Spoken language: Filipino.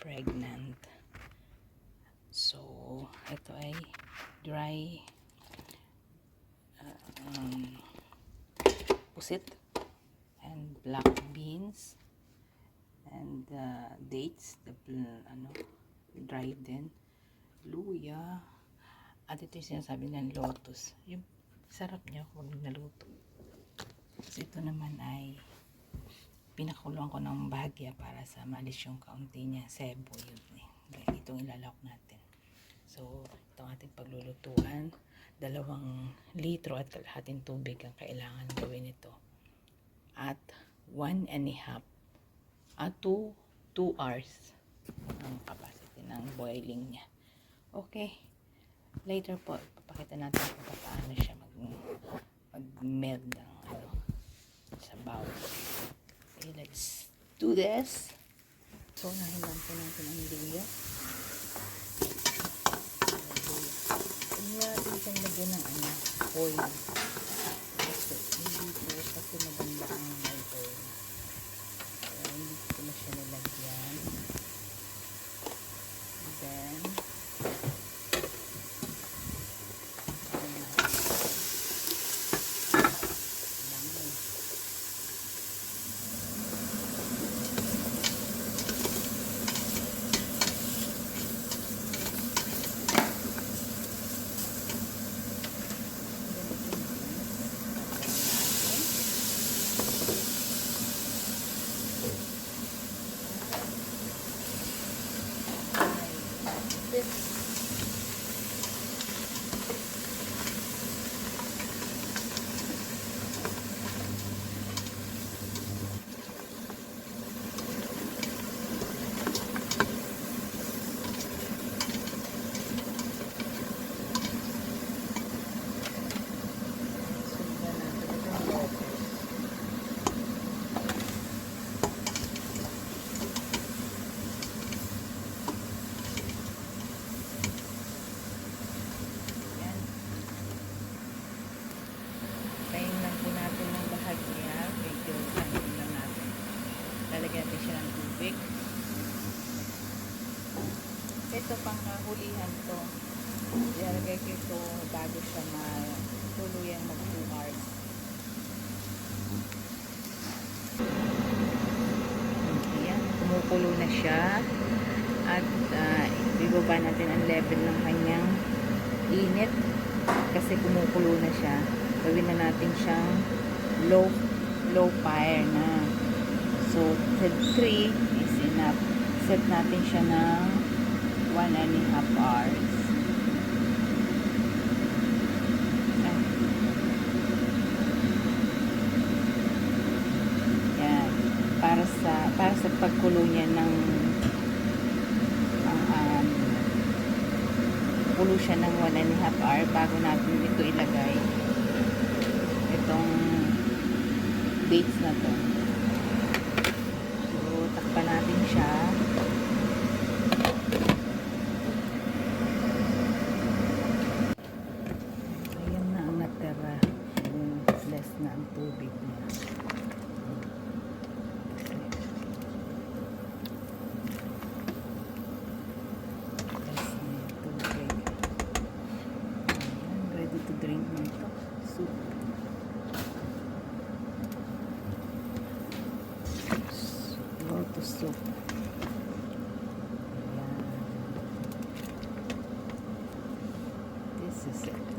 pregnant. So, ito ay dry pusit and black beans and dates, dried din, luya, at ito yung sinasabi ng lotus. Yung sarap niya kung naluto. Tapos ito naman ay pinakuluan ko ng bahagya para sa maalis yung kaunti niya, sebo yun eh. Itong ilalawak natin. So, itong ating paglulutuan, 2 litro at kalahating tubig ang kailangan gawin ito. At 1 and a half at 2 hours ang capacity ng boiling niya. Okay. Later po, papakita natin kung paano siya mag-meld ng sa bowl. Okay, let's do this. So, nahilan po natin ang luya. Hindi natin siyang lagyan ng oil. Hindi po kasi maganda ang oil. Kaya hindi ko na siya nilagyan. Then, lalagyan natin siya ng tubig. Ito pang kahulihan to. Ilalagay ko ito bago siya tuluyang mag 2 hours. Ayan, kumukulo na siya. At ibaba natin ang level ng kanyang init kasi kumukulo na siya. Gawin na natin siyang low fire na. So, 3 is enough. Set natin siya ng 1 and a half hours. Yan. Para sa pagkulo niya ng kulo siya ng 1 and a half hour bago natin ito ilagay itong dates na to. Takpan natin siya. Ayan na ang natira. Less na ang tubig niya. Less na yung tubig. Ayan, ready to drink na ito. Soup. Lotus soup. Ayan. This is it.